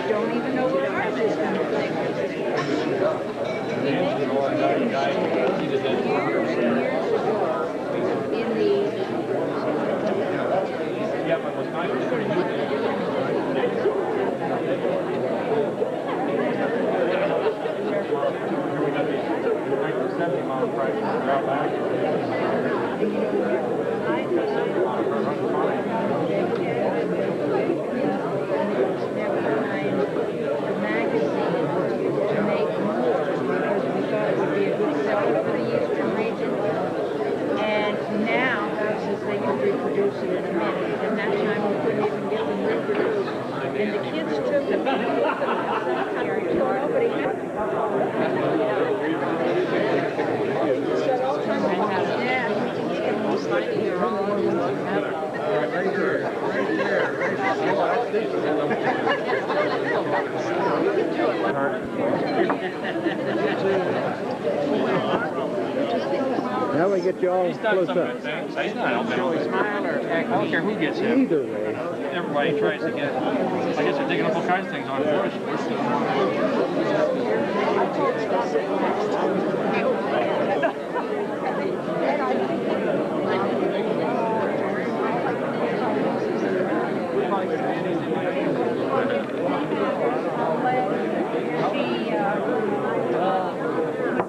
don't even know where ours is going to take us. Now we get you all close up. He's not showing smile or I don't care who gets him. Either way. Everybody tries to get. I guess they're taking up all kinds of things on it.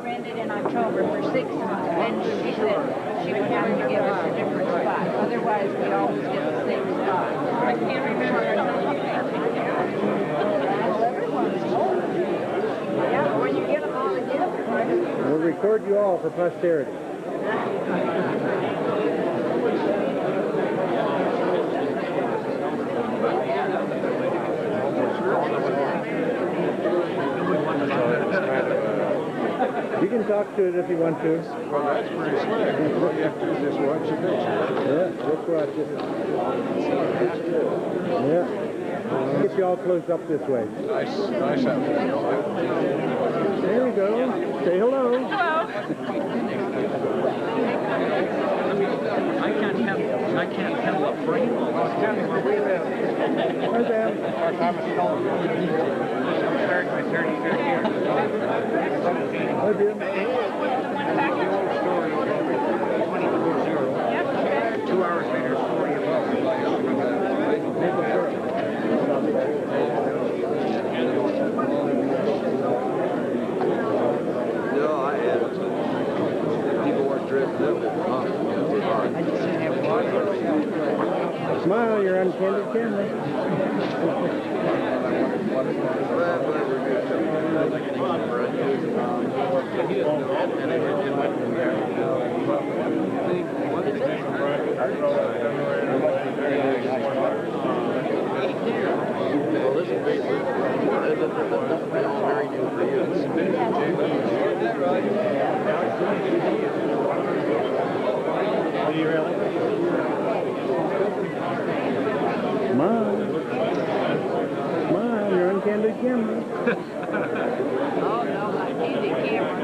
Rented in October for 6 months, and she said she would have to give us a different spot. Otherwise, we always get the same spot. I can't remember. Yeah, but when you get them all together, we'll record you all for posterity. You can talk to it if you want to. Well, that's pretty slick. All you have to do is just watch the picture. Yeah, just watch it. Yeah. Get you all close up this way. Nice outfit. There we go. Say hello. hello. I can't tell what frame. Tell me where we live. Hi, Sam. Our time is calling. Started my 35th year. Hi, Jim. The old story. 24-0. 2 hours later, 40 above. No, I had people weren't dressed up. Smile, you're on candid camera. Well, this is basically all very new for you. Smile. Smile, you're on candid camera. Oh, no, I candid camera.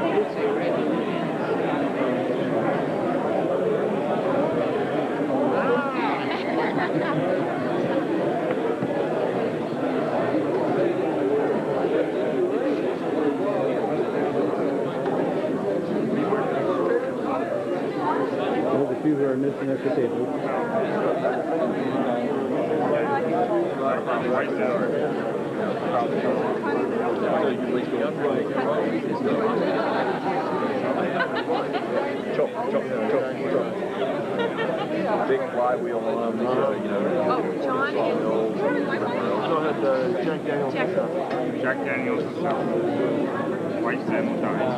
There's a few who are missing at the table. Big flywheel on them, you know. Oh, John is... Go ahead, Jack Daniels. Jack Daniels and stuff. White salmon dies.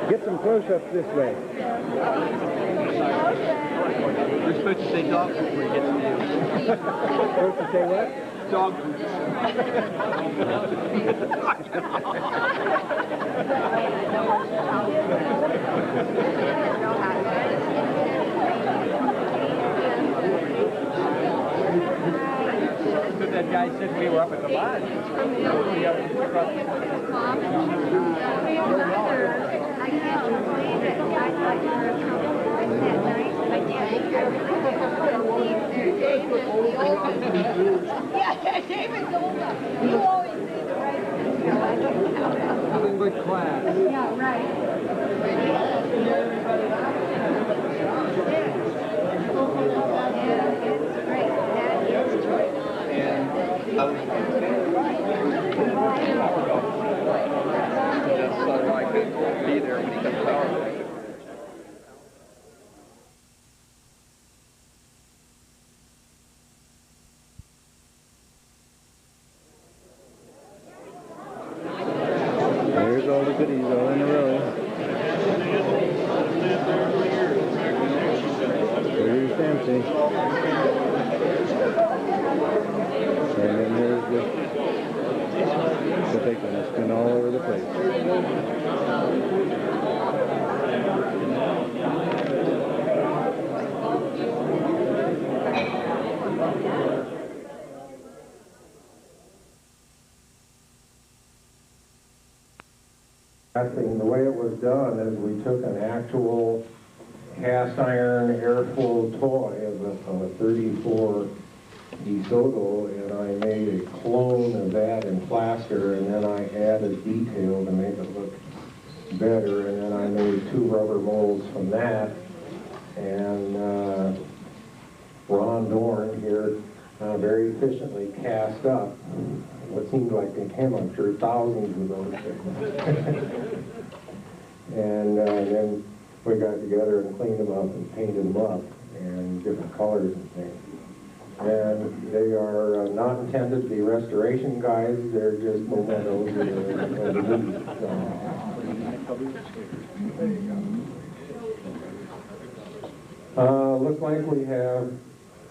Get some close-ups this way. You're supposed to say dog food when you get to the Supposed to say what? dog food. said we were up at the lodge. We up across the I can't believe it. I thought you were a trouble that night. I did. Yeah, David's older. You always say the right thing. in good class. Yeah, right. Yeah, it's great. That is great. Just so I could be there when he comes out. There's all the goodies all in a row. There's Fancy. And then there's the big one. It's been all over the place. The way it was done is we took an actual cast iron airflow toy of a 34 DeSoto, and I made a clone of that in plaster, and then I added detail to make it look better, and then I made 2 rubber molds from that, and Ron Dorn here very efficiently cast up what seemed like to him, I'm sure, thousands of those things. And then we got together and cleaned them up and painted them up in different colors and things. And they are not intended to be restoration guides, they're just mementos of the movie. Looks like we have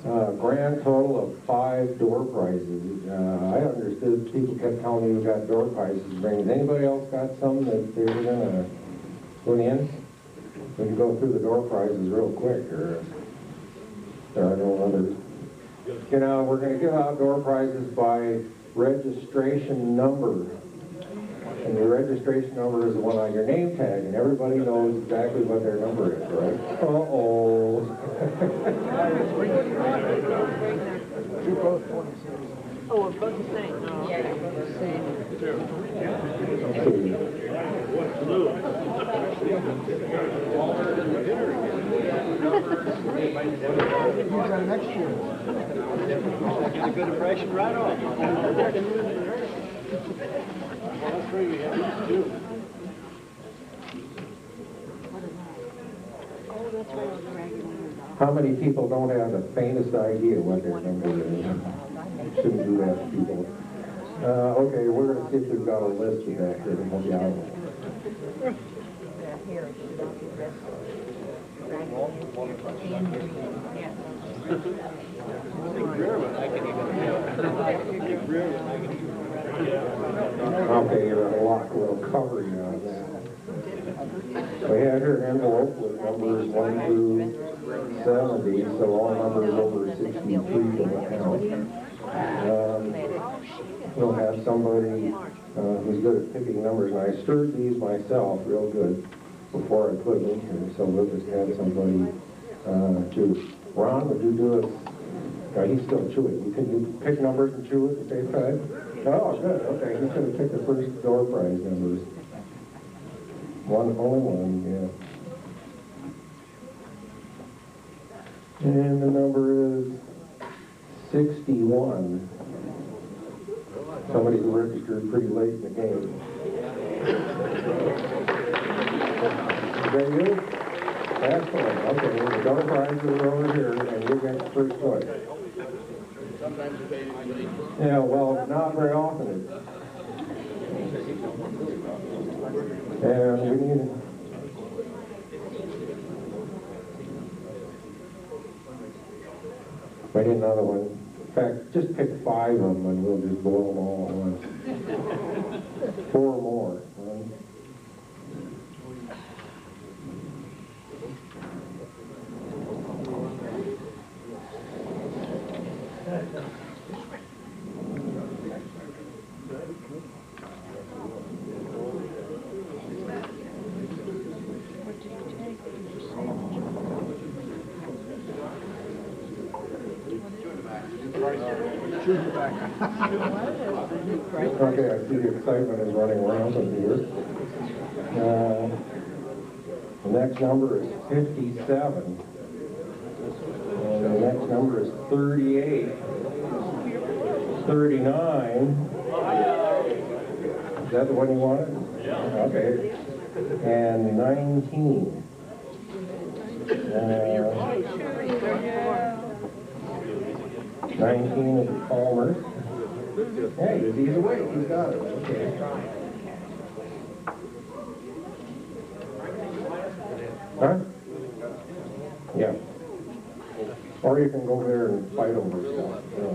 a grand total of 5 door prizes. I understood people kept telling me we got door prizes to bring. Has anybody else got some that they were gonna put in? We can go through the door prizes real quick, or there are no others. You know, we're going to give out door prizes by registration number. And your registration number is the one on your name tag, and everybody knows exactly what their number is, right? Uh-oh. You're both 26. Oh, we're both the same. Oh, okay. Who's on next year? Get a good impression right off. That's pretty good, too. How many people don't have the faintest idea what their number is? Shouldn't do that to people. Okay, we're going to see if we've got a list of that here to help you out. Okay, you're a lot. We'll cover you on that. We had her envelope with numbers 1 through 70, so all numbers over 63 will count. We'll have somebody who's good at picking numbers, and I stirred these myself real good before I put them in here, so we'll just have somebody do. Ron, would you do it? No, he's still chewing. Can you pick numbers and chew at the same time? Oh, good. Okay, he's going to pick the first door prize numbers. Only one, yeah. And the number is 61. Somebody who registered pretty late in the game. Is that you? Excellent. Okay, the door prizes are over here, and you get the first choice. Yeah, well, not very often. And we need another one. In fact, just pick 5 of them and we'll just blow them all at once. 4 more. Okay, I see the excitement is running rampant here. The next number is 57. And the next number is 38. 39. Is that the one you wanted? Yeah. Okay. And 19. 19 is Palmer. Hey, he's awake. He's got it. Okay. Huh? Yeah. Or you can go there and fight over stuff. You know.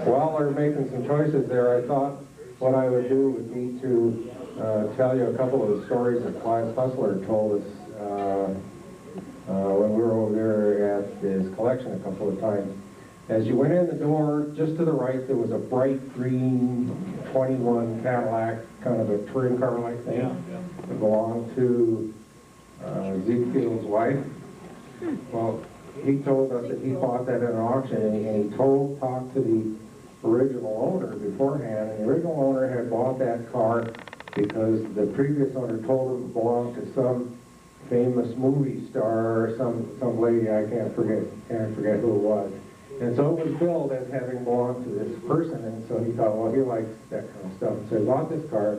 While they're making some choices there, I thought what I would do would be to tell you a couple of the stories that Clive Hustler told us when we were over there at his collection a couple of times. As you went in the door, just to the right, there was a bright green 21 Cadillac, kind of a touring car-like thing. It belonged to Ezekiel's wife. Well, he told us that he bought that at an auction, and he talked to the original owner beforehand, and the original owner had bought that car because the previous owner told him it belonged to some famous movie star or some lady, I can't forget who it was. And so it was billed as having belonged to this person, and so he thought, well, he likes that kind of stuff. And so he bought this car,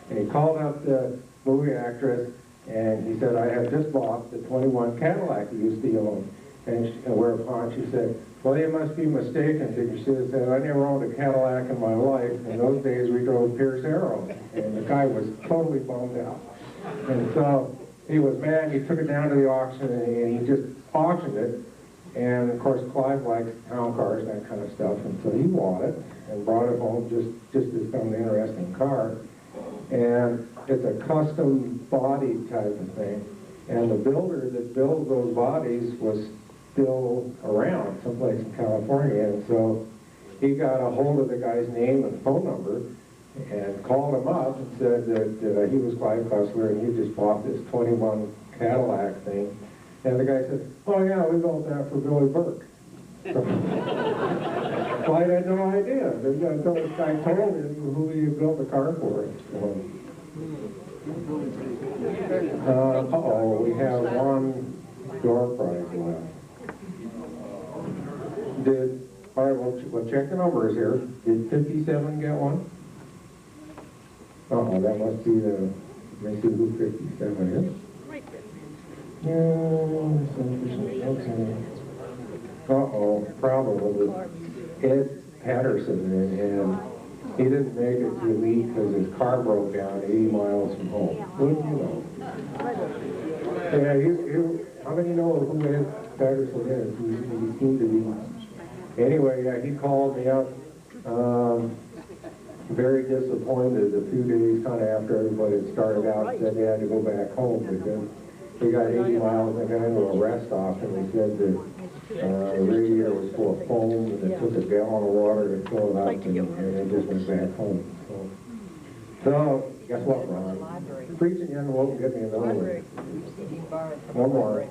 and he called up the movie actress, and he said, I have just bought the 21 Cadillac you used to own. And whereupon she said, well, you must be mistaken. She said, I never owned a Cadillac in my life. In those days, we drove Pierce Arrow. And the guy was totally bummed out. And so he was mad. He took it down to the auction, and he just auctioned it. And, of course, Clive likes town cars, that kind of stuff. And so he bought it and brought it home just as some interesting car. And it's a custom body type of thing. And the builder that builds those bodies was still around someplace in California, and so he got a hold of the guy's name and phone number and called him up and said that he was Clive Hustler and he just bought this 21 Cadillac thing. And the guy said, oh yeah, we built that for Billy Burke. So, Clyde had no idea until this guy told him who he built the car for. So, uh-oh, we have one door prize left. All right, we'll check the numbers here. Did 57 get one? Uh-oh, that must be the, let me see who 57 is. Yeah, okay. Uh-oh, problem with Ed Patterson, and he didn't make it to Elite because his car broke down 80 miles from home. Wouldn't you know? Yeah, how many know who Ed Patterson is? He seemed to be. Anyway, yeah, he called me up, very disappointed a few days kind of after everybody had started out and said they had to go back home because they got 80 miles and got into a rest stop, and they said that the radiator was full of foam and they took a gallon of water to fill it up and they just went back home. So guess what, Ron? Preaching you won't get me another one. One more.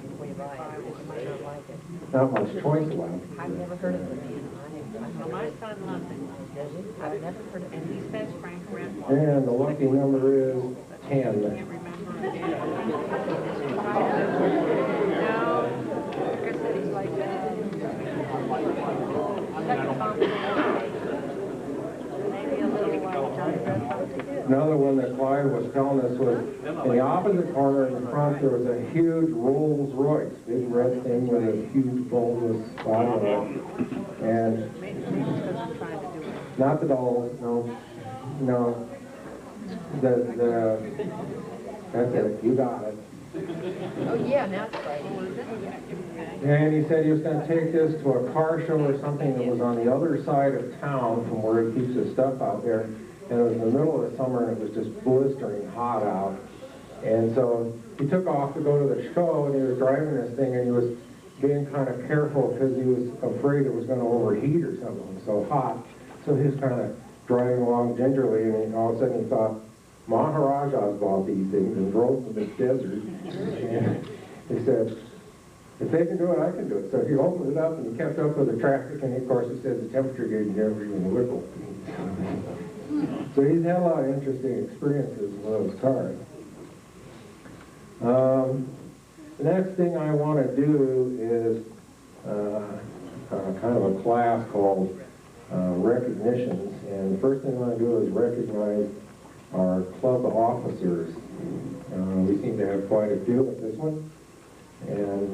Not much choice left. I've never heard of the man. Well, my son loves it. I've never heard of it. And he says Frank Renfro. And the lucky number is 10. I can't remember. No. Like I said, he's like that. Maybe a little Johnny Redford. Another one that Clive was telling us was in the opposite corner in the front there was a huge Rolls Royce, big red thing with a huge bulbous bottom on it. And not the dolls, no. That's it, you got it. Oh yeah, now it's right. And he said he was going to take this to a car show or something that was on the other side of town from where he keeps his stuff out there. And it was in the middle of the summer and it was just blistering hot out. And so he took off to go to the show and he was driving this thing and he was being kind of careful because he was afraid it was going to overheat or something. It was so hot. So he was kind of driving along gingerly and all of a sudden he thought, Maharajas bought these things and drove to this desert. And he said, if they can do it, I can do it. So he opened it up and he kept up with the traffic, and of course he said the temperature gauge never even wiggled. So he's had a lot of interesting experiences with those cars. The next thing I want to do is kind of a class called recognitions, and the first thing I want to do is recognize our club officers. We seem to have quite a few at this one, and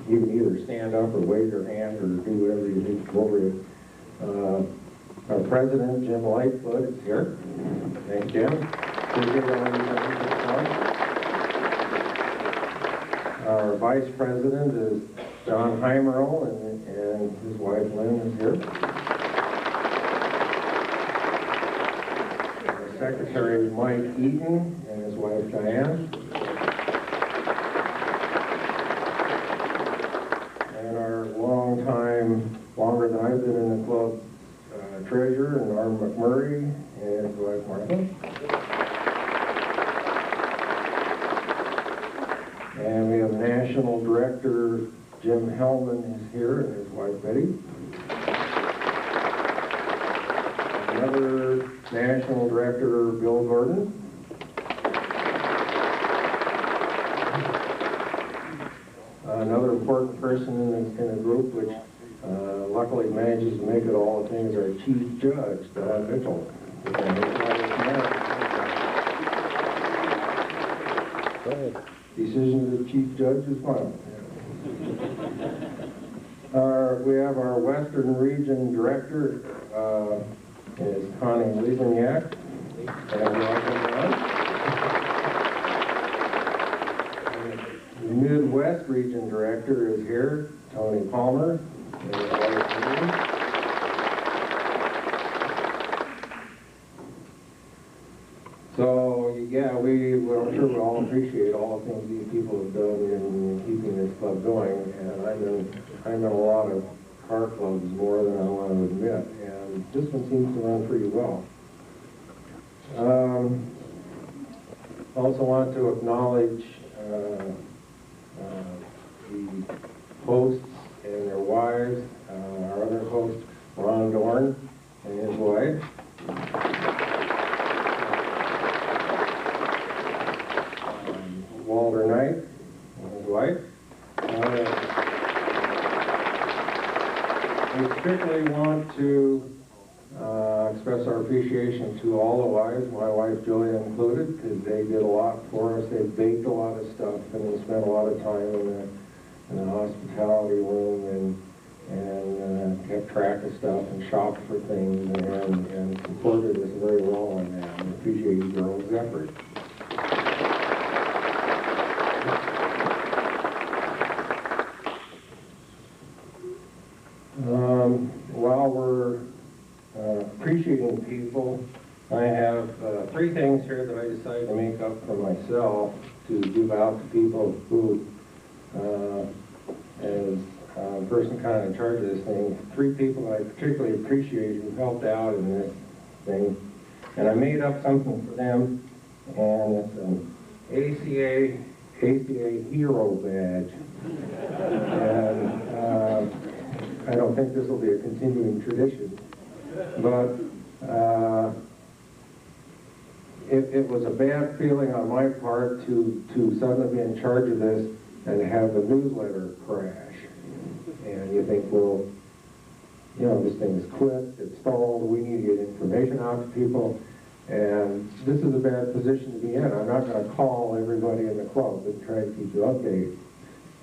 you can either stand up or wave your hand or do whatever you do appropriate. Our president, Jim Lightfoot, is here. Thank Jim. Our vice president is John Heimerl, and his wife Lynn is here. Our secretary is Mike Eaton and his wife Diane. And our longer than I've been in the club, treasurer, and Norm McMurray and his wife Martha. And we have National Director Jim Hellman is here, and his wife Betty. Another National Director, Bill Gordon. Another important person in the group, which luckily manages to make it all the things, our Chief Judge, Don Mitchell. Go ahead. Decision of the Chief Judge is final. We have our Western Region Director, is Connie Liesenyak. The Midwest Region Director is here, Tony Palmer. So, yeah, I'm sure we all appreciate all the things these people have done in keeping this club going, and I'm in a lot of car clubs more than I want to admit, and this one seems to run pretty well. Also want to acknowledge the hosts and their wives, our other host, Ron Dorn and his wife. Walter Knight and his wife. We particularly want to express our appreciation to all the wives, my wife Julia included, because they did a lot for us. They baked a lot of stuff, and they spent a lot of time in the hospitality room and kept track of stuff and shopped for things and supported us very well on that. We appreciate you girls' effort. While we're appreciating people, I have 3 things here that I decided to make up for myself to give out to people who, as a person kind of in charge of this thing, 3 people I particularly appreciate who helped out in this thing. And I made up something for them, and it's an ACA Hero Badge. And I don't think this will be a continuing tradition, but it was a bad feeling on my part to suddenly be in charge of this and have the newsletter crash. And you think, well, you know, this thing is clipped, it's stalled, we need to get information out to people, and this is a bad position to be in. I'm not going to call everybody in the club and try to keep you updated.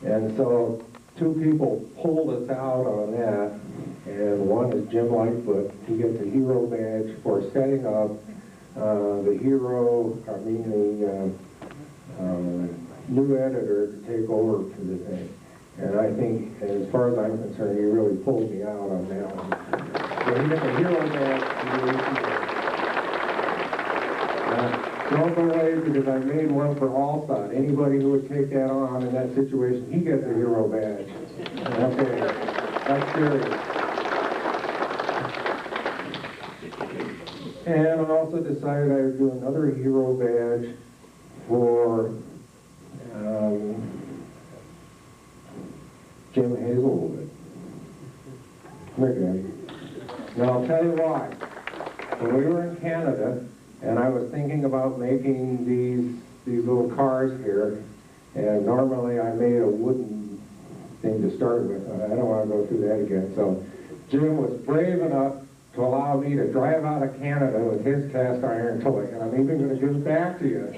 And so 2 people pulled us out on that, and one is Jim Lightfoot. He gets a hero badge for setting up the new editor to take over for the thing. And I think, as far as I'm concerned, he really pulled me out on that one. So he gets a hero badge for don't go away, because I made one for Allstott. Anybody who would take that on in that situation, he gets a hero badge. Okay, that's serious. And I also decided I would do another hero badge for Again. Now I'll tell you why. When we were in Canada, and I was thinking about making these little cars here, and normally I made a wooden thing to start with. I don't want to go through that again. So Jim was brave enough to allow me to drive out of Canada with his cast iron toy, and I'm even going to give it back to you.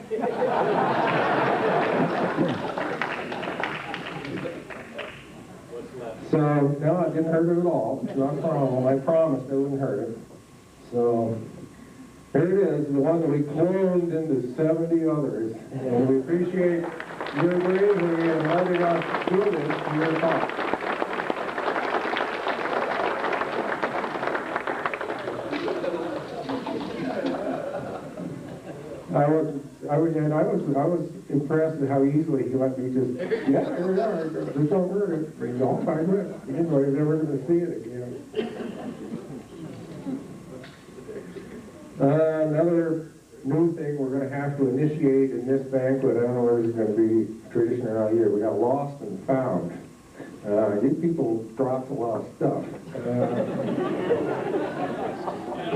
So, no, it didn't hurt it at all. It's not a problem. I promised it wouldn't hurt it. So, here it is, the one that we cloned into 70 others. And we appreciate your bravery in letting us do this to your thoughts. I was impressed at how easily he let me just, yeah, here we are, just don't hurt it. Don't find it. He didn't know he was ever going to see it again. Another new thing we're going to have to initiate in this banquet, I don't know whether it's going to be tradition around here, we got lost and found. These people dropped a lot of stuff.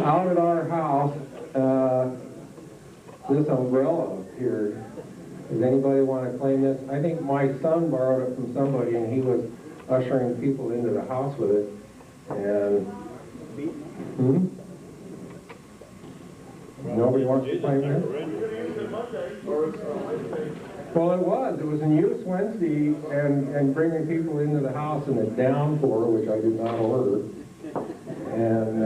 Out at our house, this umbrella here, does anybody want to claim this? I think my son borrowed it from somebody and he was ushering people into the house with it. And, nobody wants to claim that? Well, it was in use Wednesday and bringing people into the house in a downpour, which I did not order. And,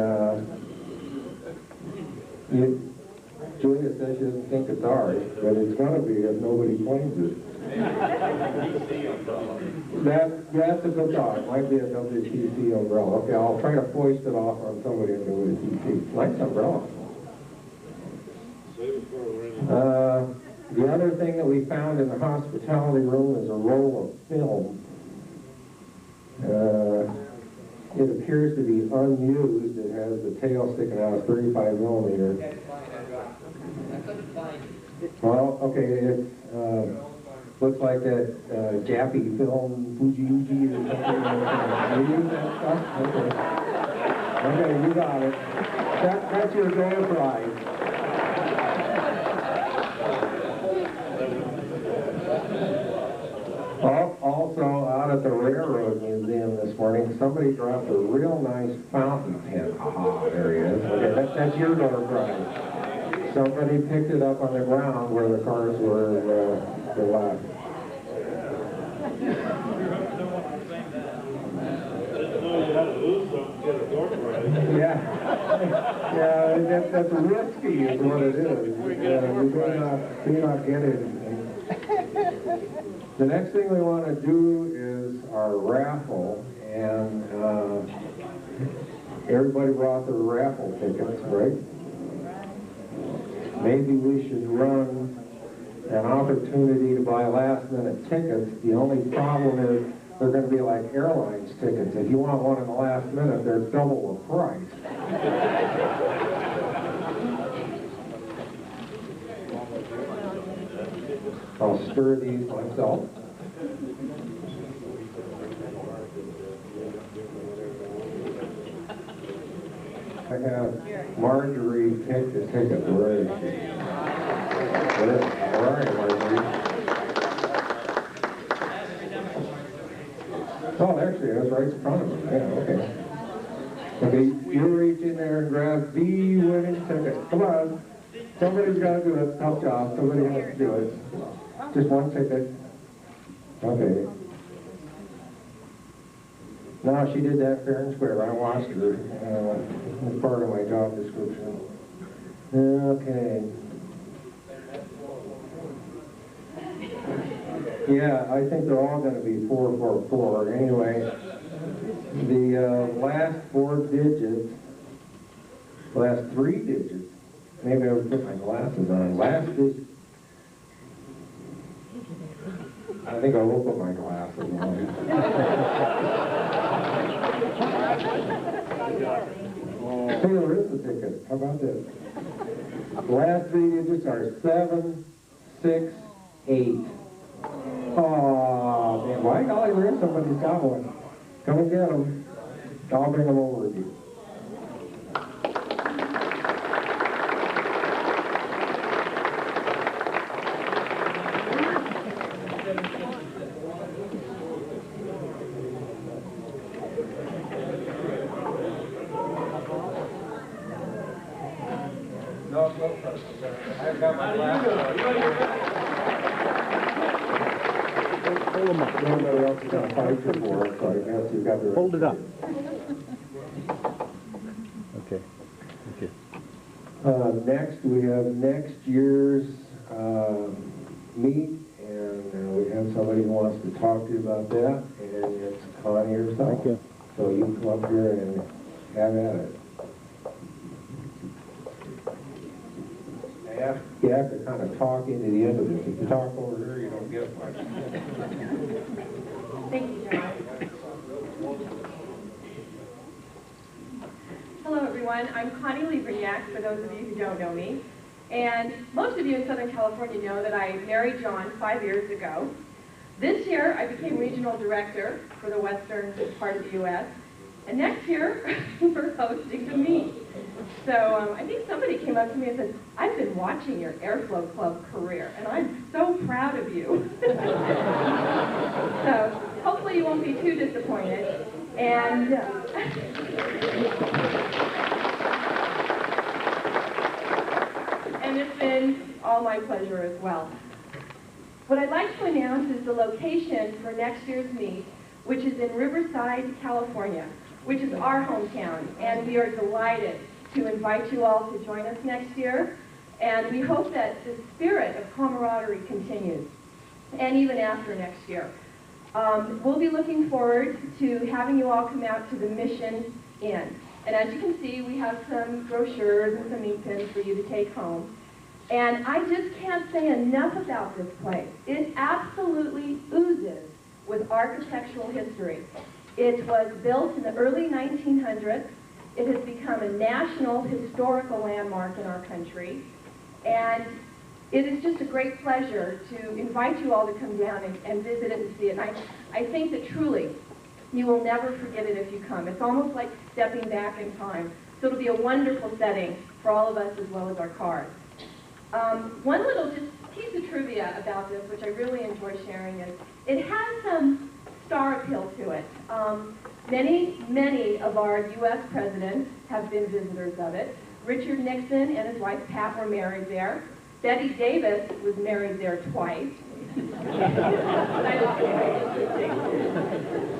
Julia says she doesn't think it's ours, but it's going to be if nobody claims it. That's a good thought. It might be a WTC umbrella. Okay, I'll try to foist it off on somebody in WTC. Nice umbrella. The other thing that we found in the hospitality room is a roll of film. It appears to be unused. It has the tail sticking out. It's 35 millimeter. Well, okay, it looks like that Jappy film, Fuji or something. You use that stuff? Okay. Okay, you got it. That's your door prize. Also, out at the Railroad Museum this morning, somebody dropped a real nice fountain pen. Aha, there he is. Okay, that's your door prize. Somebody picked it up on the ground where the cars were left. Yeah, that's risky is what it is. We may not get it. The next thing we want to do is our raffle, and everybody brought their raffle tickets, right? Maybe we should run an opportunity to buy last-minute tickets. The only problem is they're going to be like airlines tickets. If you want one in the last minute, they're double the price. I'll stir these myself. I have Marjorie pick the ticket. Where is she? Where are you, Marjorie? Oh, there she is, right in front of me. Yeah, okay. Okay, you reach in there and grab the winning ticket. Come on. Somebody's got to do it. Tough job. Somebody has to do it. Just one ticket. Okay. No, she did that fair and square. I watched her. It's part of my job description. Okay. Yeah, I think they're all going to be 444. Anyway, the last 4 digits, last 3 digits, maybe I would put my glasses on. Last digit. I think I will put my glasses on. Taylor is the ticket. How about this? The last 3 digits are 7, 6, 8. Oh, man, why golly, there is somebody's got one. Come and get them. I'll bring them over with you. I've got my glasses. Hold them up. Nobody else is going to fight you for it, so I guess you've got the... Hold it up. Okay. Next, we have next year's meet, and we have somebody who wants to talk to you about that, and it's Connie herself. Thank you. So you come up here and have at it. You have to kind of talk into the end of this. If you talk over here, you don't get much. Thank you, John. Hello, everyone. I'm Connie Lieberniak, for those of you who don't know me. And most of you in Southern California know that I married John 5 years ago. This year, I became regional director for the western part of the U.S. And next year, we're hosting the meet. So I think somebody came up to me and said, I've been watching your Airflow Club career, and I'm so proud of you. So hopefully you won't be too disappointed. And it's been all my pleasure as well. What I'd like to announce is the location for next year's meet, which is in Riverside, California, which is our hometown, and we are delighted to invite you all to join us next year, and we hope that the spirit of camaraderie continues, and even after next year. We'll be looking forward to having you all come out to the Mission Inn, and as you can see, we have some brochures and some ink pens for you to take home, and I just can't say enough about this place. It absolutely oozes with architectural history. It was built in the early 1900s. It has become a national historical landmark in our country. And it is just a great pleasure to invite you all to come down and visit it and see it. And I think that truly, you will never forget it if you come. It's almost like stepping back in time. So it'll be a wonderful setting for all of us as well as our cars. One little just piece of trivia about this, which I really enjoy sharing, is it has some star appeal to it. Many of our U.S. presidents have been visitors of it. Richard Nixon and his wife Pat were married there. Betty Davis was married there twice.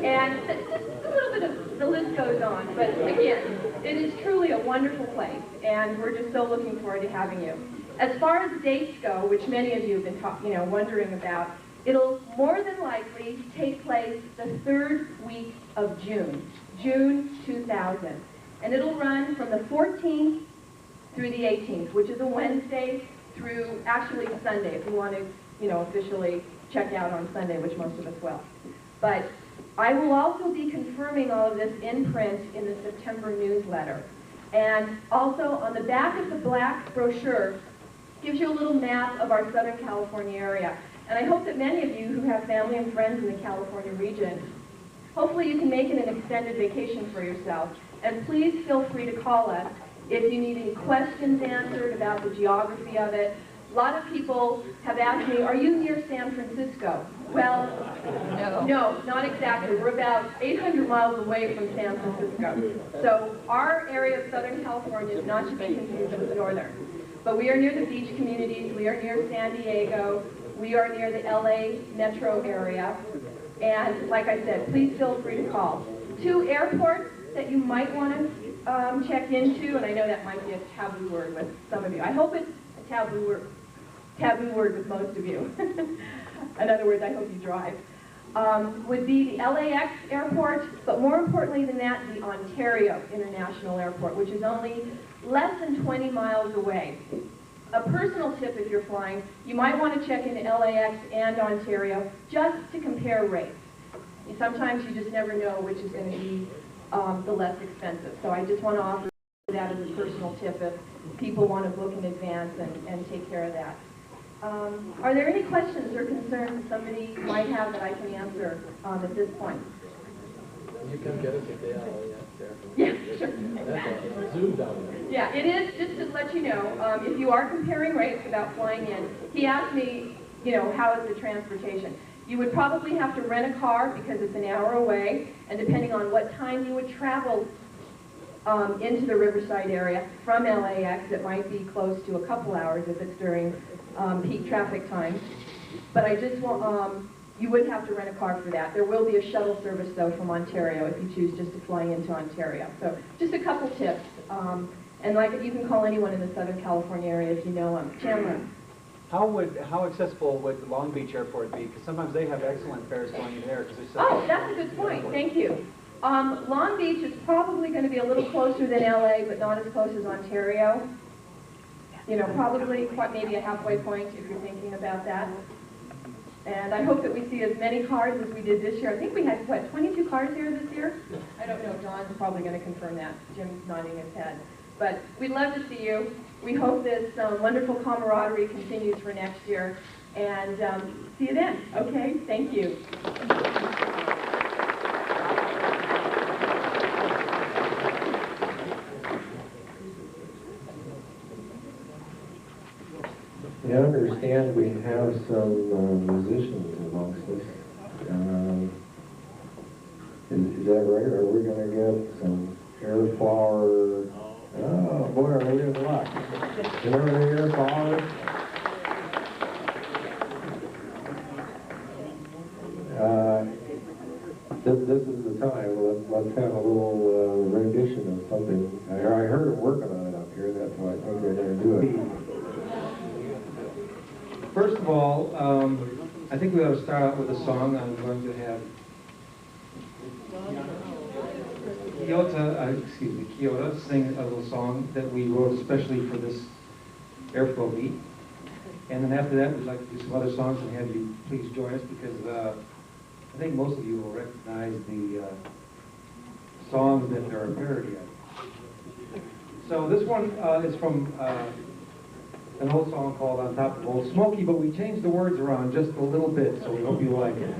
And just a little bit of the list goes on. But again, it is truly a wonderful place, and we're just so looking forward to having you. As far as dates go, which many of you have been wondering about, it'll more than likely take place the third week of June 2000. And it'll run from the 14th through the 18th, which is a Wednesday through actually Sunday, if you want to, officially check out on Sunday, which most of us will. But I will also be confirming all of this in print in the September newsletter. And also on the back of the black brochure gives you a little map of our Southern California area. And I hope that many of you who have family and friends in the California region, hopefully you can make it an extended vacation for yourself. And please feel free to call us if you need any questions answered about the geography of it. A lot of people have asked me, are you near San Francisco? Well, no, not exactly. We're about 800 miles away from San Francisco. So our area of Southern California is not to be confused with northern. But we are near the beach communities. We are near San Diego. We are near the LA metro area. And like I said, please feel free to call. 2 airports that you might want to check into, and I know that might be a taboo word with some of you. I hope it's a taboo word with most of you. In other words, I hope you drive. Would be the LAX airport, but more importantly than that, the Ontario International Airport, which is only less than 20 miles away. A personal tip if you're flying, you might want to check into LAX and Ontario just to compare rates. Sometimes you just never know which is going to be the less expensive. So I just want to offer that as a personal tip if people want to book in advance and take care of that. Are there any questions or concerns that somebody might have that I can answer at this point? You can get us a day out of Yeah, it is, just to let you know, if you are comparing rates without flying in, he asked me, you know, how is the transportation? You would probably have to rent a car because it's an hour away, and depending on what time you would travel into the Riverside area from LAX, it might be close to a couple hours if it's during peak traffic time. But I just want, you would have to rent a car for that. There will be a shuttle service, though, from Ontario if you choose just to fly into Ontario. So just a couple tips. And like, you can call anyone in the Southern California area if you know them. Chandler. How accessible would Long Beach Airport be? Because sometimes they have excellent fares going in there. Oh, that's a good point. Thank you. Long Beach is probably going to be a little closer than LA, but not as close as Ontario. You know, probably quite maybe a halfway point if you're thinking about that. And I hope that we see as many cars as we did this year. I think we had, what, 22 cars here this year? I don't know. John's probably going to confirm that. Jim's nodding his head. But we'd love to see you. We hope this wonderful camaraderie continues for next year. And see you then. Okay? Thank you. I understand we have some musicians amongst us. Is that right? Are we going to get some air flower? Oh boy, are we in luck. Remember the air flower? This is the time. Let's have a little rendition of something. I heard them working on it up here. That's why I think they're going to do it. First of all, I think we ought to start out with a song. I'm going to have Kyoto sing a little song that we wrote especially for this airflow meet. And then after that, we'd like to do some other songs and have you please join us because I think most of you will recognize the songs that they're a parody of. So this one is from an old song called On Top of Old Smoky, but we changed the words around just a little bit, so we hope you like it.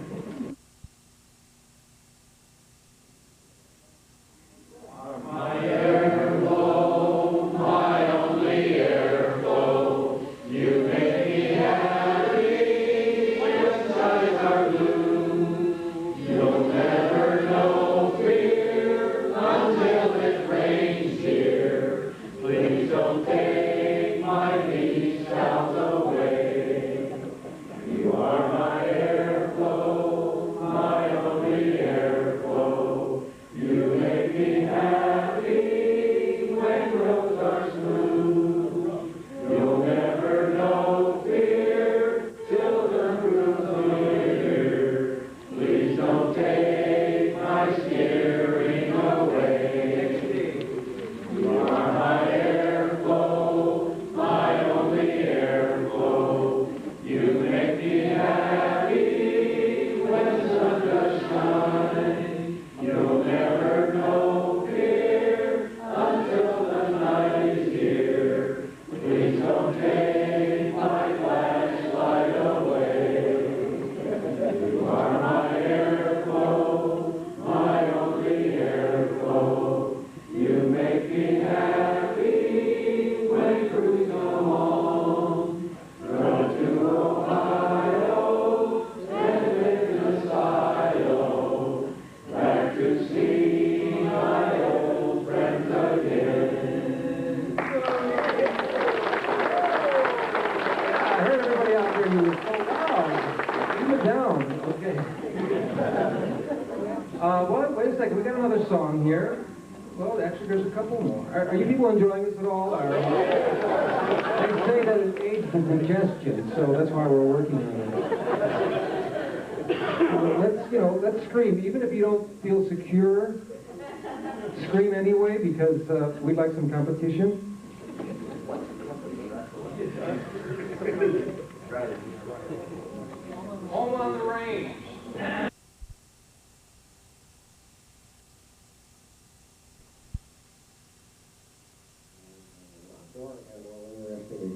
Wait a second, we got another song here. Well, actually, there's a couple more. Are you people enjoying this at all? They say that it aids the digestion, so that's why we're working on it. Let's scream. Even if you don't feel secure, scream anyway, because we'd like some competition. Home on the range.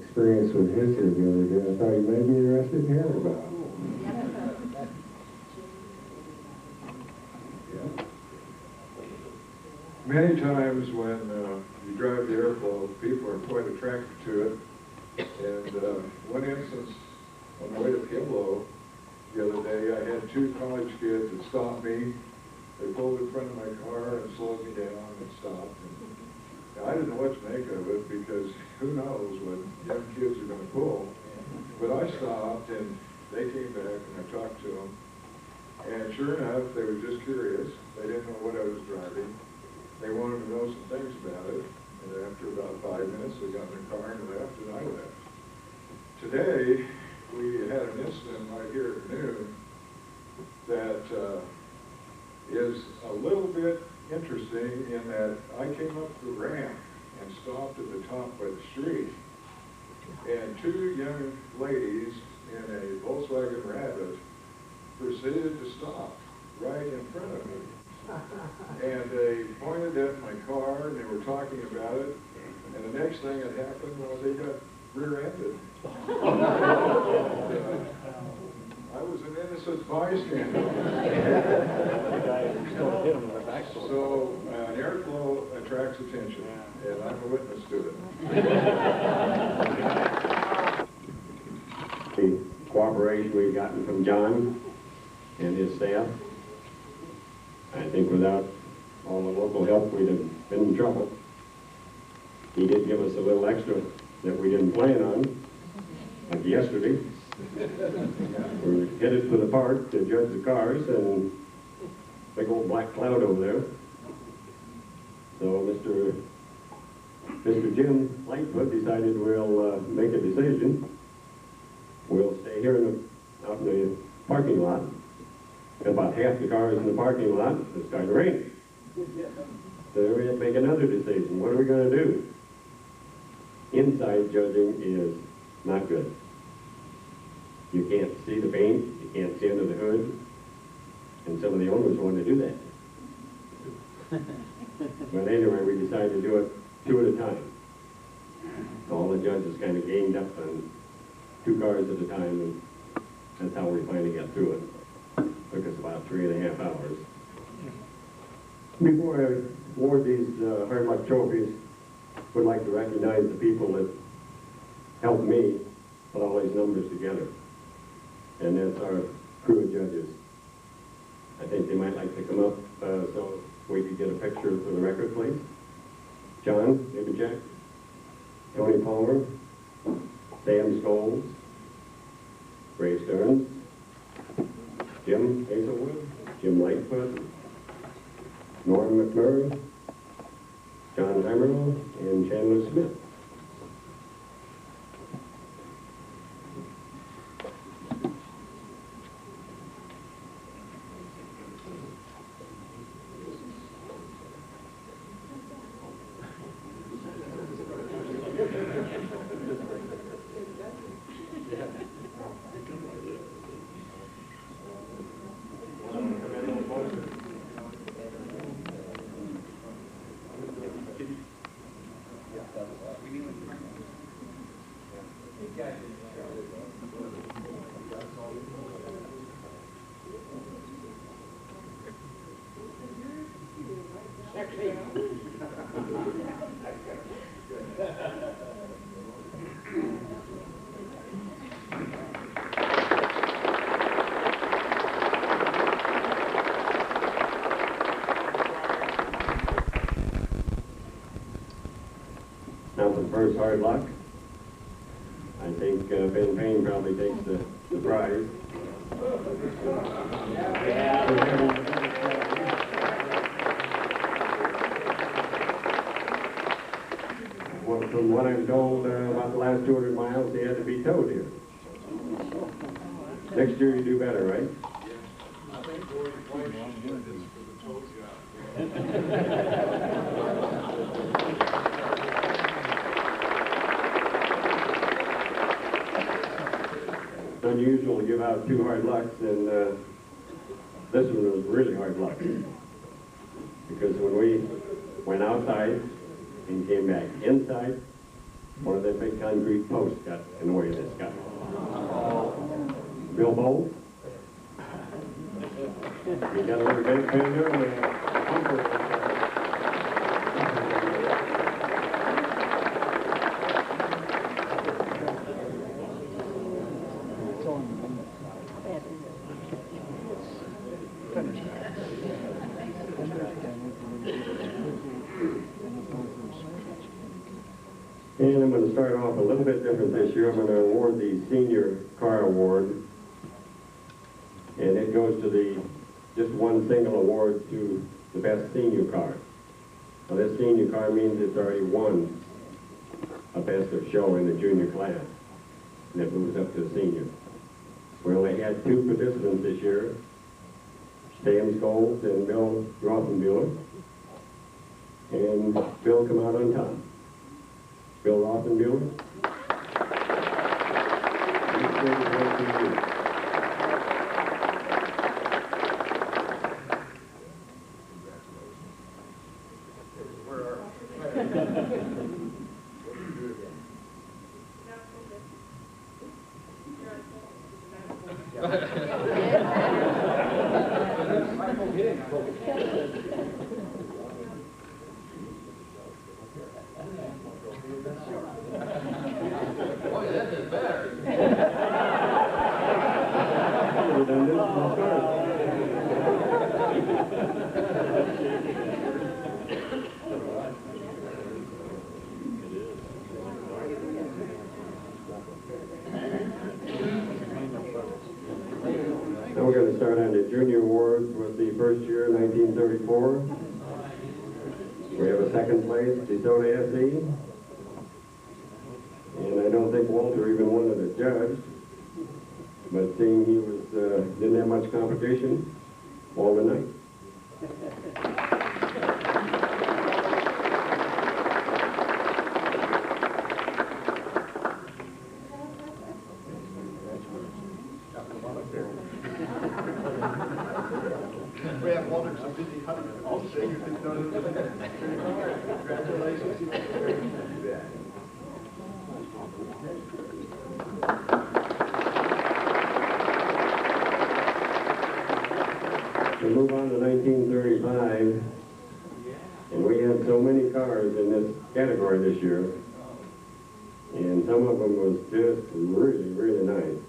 Experience with history the other day. I thought you may be interested in hearing about it. Many times when you drive the airflow, people are quite attracted to it. And one instance, on the way to Pueblo the other day, I had two college kids that stopped me. They pulled in front of my car and slowed me down and stopped. And I didn't know what to make of it because who knows what young kids are going to pull. But I stopped and they came back and I talked to them. And sure enough, they were just curious. They didn't know what I was driving. They wanted to know some things about it. And after about 5 minutes, they got in their car and left, and I left. Today, we had an incident right here at noon that is a little bit interesting in that I came up the ramp and stopped at the top of the street. And two young ladies in a Volkswagen Rabbit proceeded to stop right in front of me. And they pointed at my car and they were talking about it. And the next thing that happened was they got rear-ended. I was an innocent bystander. So an airflow attracts attention, and I'm a witness to it. The cooperation we've gotten from John and his staff, I think without all the local help, we'd have been in trouble. He did give us a little extra that we didn't plan on, like yesterday. We were headed for the park to judge the cars, and big old black cloud over there. So Mr. Jim Lightfoot decided we'll make a decision. We'll stay here out in the parking lot. About half the cars in the parking lot, it's starting to rain. So we had to make another decision. What are we going to do? Inside judging is not good. You can't see the paint, you can't see under the hood, and some of the owners want to do that. But anyway, we decided to do it two at a time. So all the judges kind of ganged up on 2 cars at a time, and that's how we finally got through it. Took us about 3.5 hours. Before I award these hard luck trophies, I would like to recognize the people that helped me put all these numbers together. And that's our crew of judges. I think they might like to come up so we could get a picture for the record, please. John Ibachek, Tony Palmer, Sam Scholes, Ray Stearns, Jim Hazelwood, Jim Lightfoot, Norm McMurray, John Hammerl, and Chandler Smith. Now for the first hard luck, I think Ben Payne probably takes the prize. Well, from what I'm told, about the last 200 miles, they had to be towed here. Next year you do better, right? I think we're doing this for the tow job. Unusual to give out 2 hard lucks, and this one was really hard luck. Because when we went outside and came back inside, one of the big concrete posts got in the way of this guy. Bill Bolt. We got a little bit fender and a bumper. And I'm going to start off a little bit different this year. I'm going to award the Senior Car Award. And it goes to just one single award to the best senior car. Now this senior car means it's already won a best of show in the junior class. And it moves up to the senior. We only had 2 participants this year, Stan Scholes and Bill Rothenbuehler. And Bill come out on top. Bill Rothenbuehler. Now we're going to start on the junior awards with the first year, 1934. We have a second place, DeSoto SE. And I don't think Walter even wanted to judge, but seeing he didn't have much competition all the night. 1935, and we had so many cars in this category this year, and some of them was just really, really nice.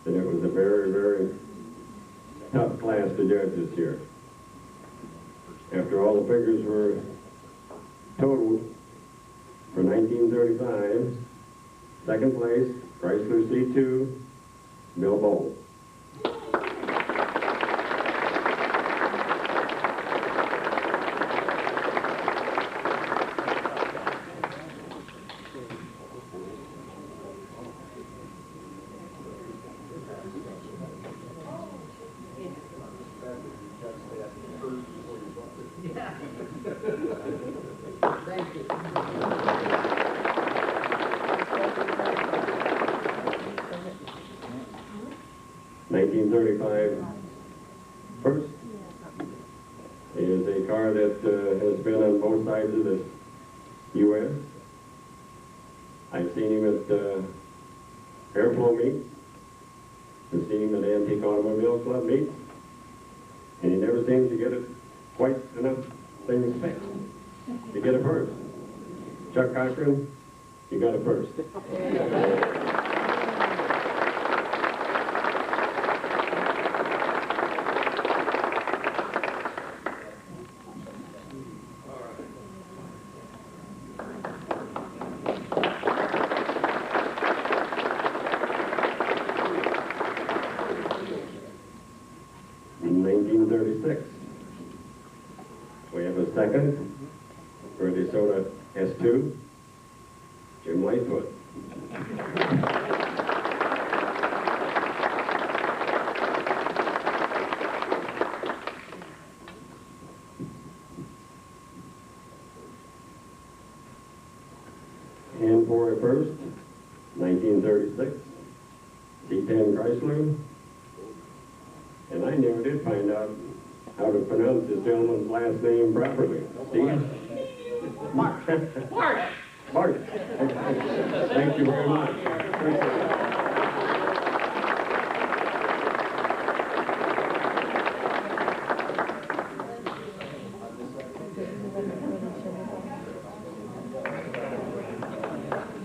And it was a very, very tough class to judge this year. After all the figures were totaled for 1935, second place, Chrysler C2, Bill Bowl. Thank you. 1935 first is a car that has been on both sides of the U.S. I've seen him at airflow meets. I've seen him at Antique Automobile Club meets. And he never seems to get it quite enough things fixed to get it first. Chuck Cochran, you got it first. In 1936, we have a second for DeSoto S2, Jim Lightfoot. And for a first, 1936, C10 Chrysler. And I never did find out how to pronounce this gentleman's last name properly. Steve? Mark. Mark. Mark. Thank you very much. Appreciate it.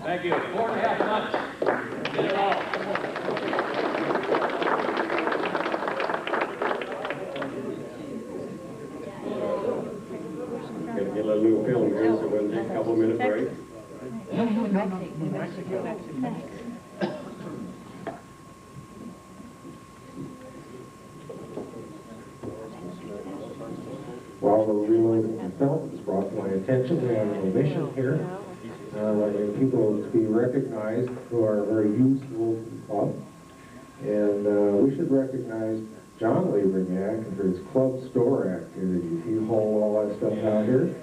Thank you. 4.5 months. Get it all. Get a little new film here, so we'll take a couple minute break. While we're reloading the film, it's brought to my attention we have an omission here. And people to be recognized who are very useful to the club. And we should recognize John Labrignac for his club store activities. He hauled all that stuff out here.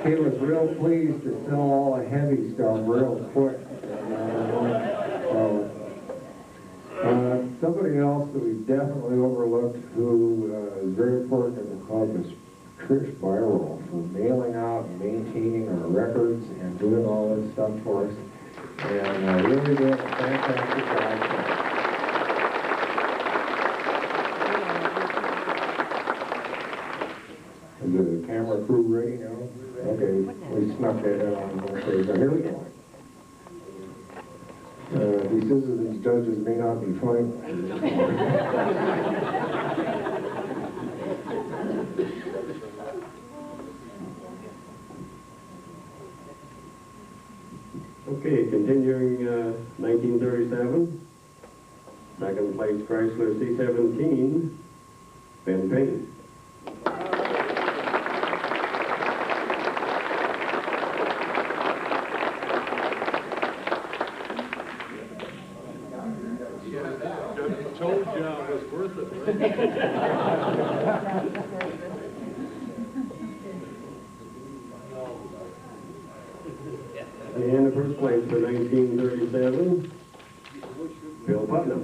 He was real pleased to sell all the heavy stuff real quick. Somebody else that we definitely overlooked who is very important in the club is Trish Byroll for mailing out and maintaining our records and doing all this stuff for us. And really doing a fantastic job. Is the camera crew ready now? Okay, we snuck that on. Okay, so here we go. He says that these judges may not be funny. Okay, continuing 1937, second place Chrysler C-17, Ben Payne. Told you I was worth it. And the first place for 1937, Bill Putnam.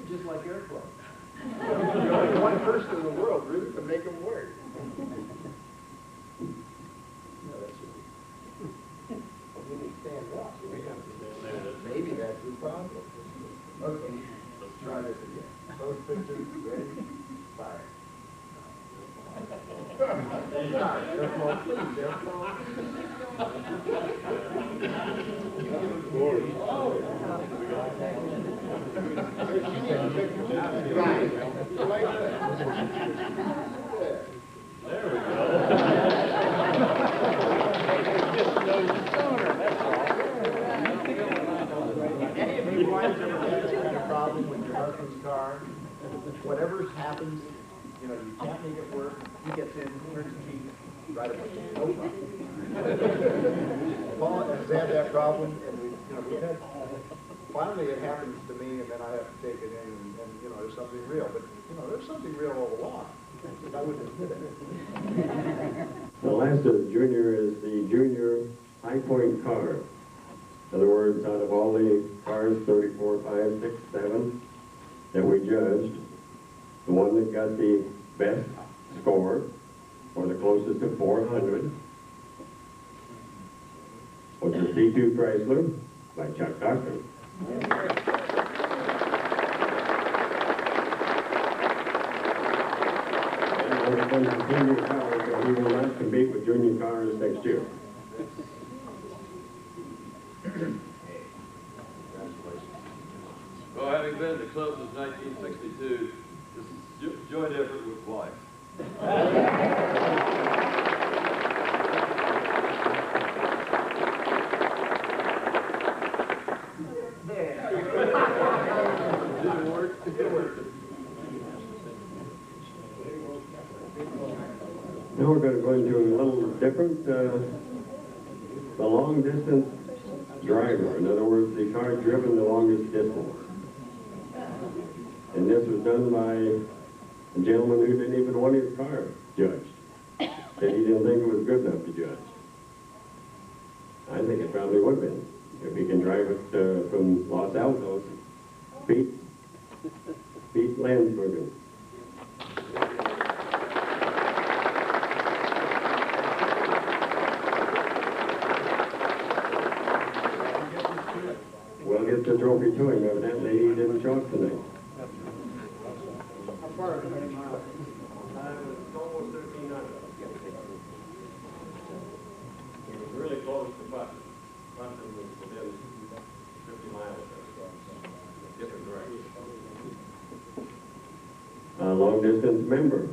Just like airplane. You're only one person in the world, really, to make them work. Maybe that's the problem. Okay, let's try this again. Both pictures, ready, fire. Careful, please, careful. There we go. Any of you wives ever had a problem with your husband's car? Whatever happens, you know, you can't make it work. He gets in, turns the key, right away. No problem. Paul has had that problem, and we've had. Finally, it happens to me, and then I have to take it in, and there's something real. But there's something real all along. I wouldn't admit it. The last of the junior is the junior high point car. In other words, out of all the cars, 34, 5, 6, 7, that we judged, the one that got the best score, or the closest to 400, was the C2 Chrysler by Chuck Cochran. And junior cars, so he will not compete with junior cars next year. Well, having been at the club since 1962, this is a joint effort with wife. Now we're going to go into a little different, the long distance driver. In other words, the car driven the longest distance. And this was done by A gentleman who didn't even want his car judged. Said he didn't think it was good enough to judge. I think it probably would have been. If he can drive it from Los Altos, beat Landsbergen. We'll get the trophy to him. Evidently, he didn't show up tonight. How far? 20 miles. It's almost 1,300. It was really close to Button. Button was within 50 miles of different directions. A long distance member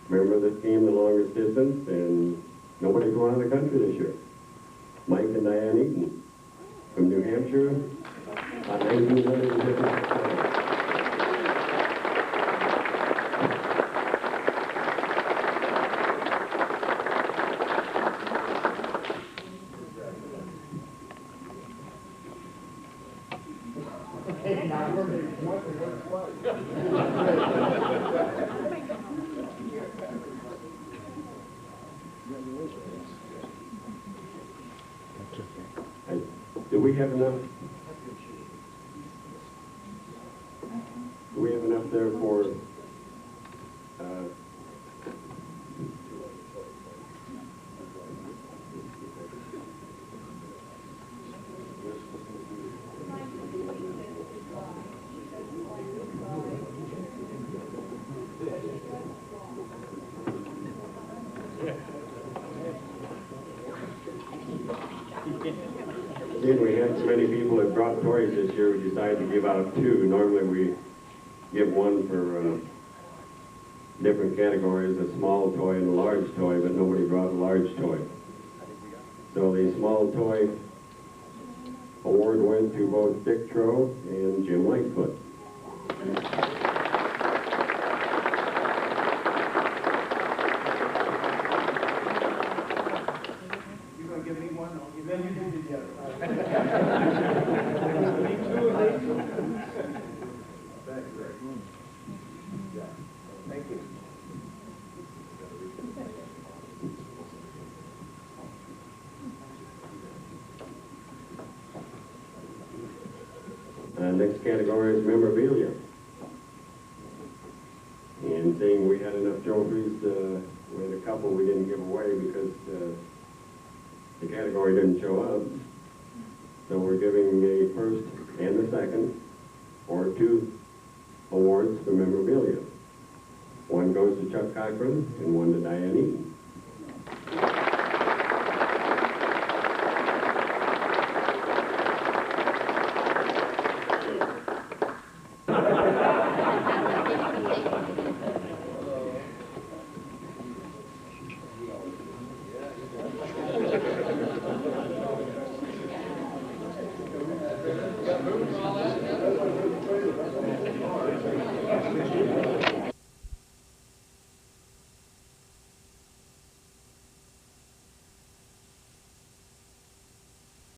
that came the longest distance, and nobody's going out of the country this year. Mike and Diane Eaton from New Hampshire on 1956. Do we have enough? Do we have enough there for? Seeing we had so many people that brought toys this year, we decided to give out 2. Normally we give 1 for different categories, a small toy and a large toy, but nobody brought a large toy. So the small toy award went to both Dick Troe and Jim Lightfoot. You're going to give me one, I'll give you two together. Thank you, Greg. Yeah, thank you. Next category is memorabilia. And seeing we had enough trophies, we had a couple we didn't give away because the category didn't show up. So we're giving a first and a second, or 2 awards for memorabilia. 1 goes to Chuck Cochran and 1 to Diane Eaton.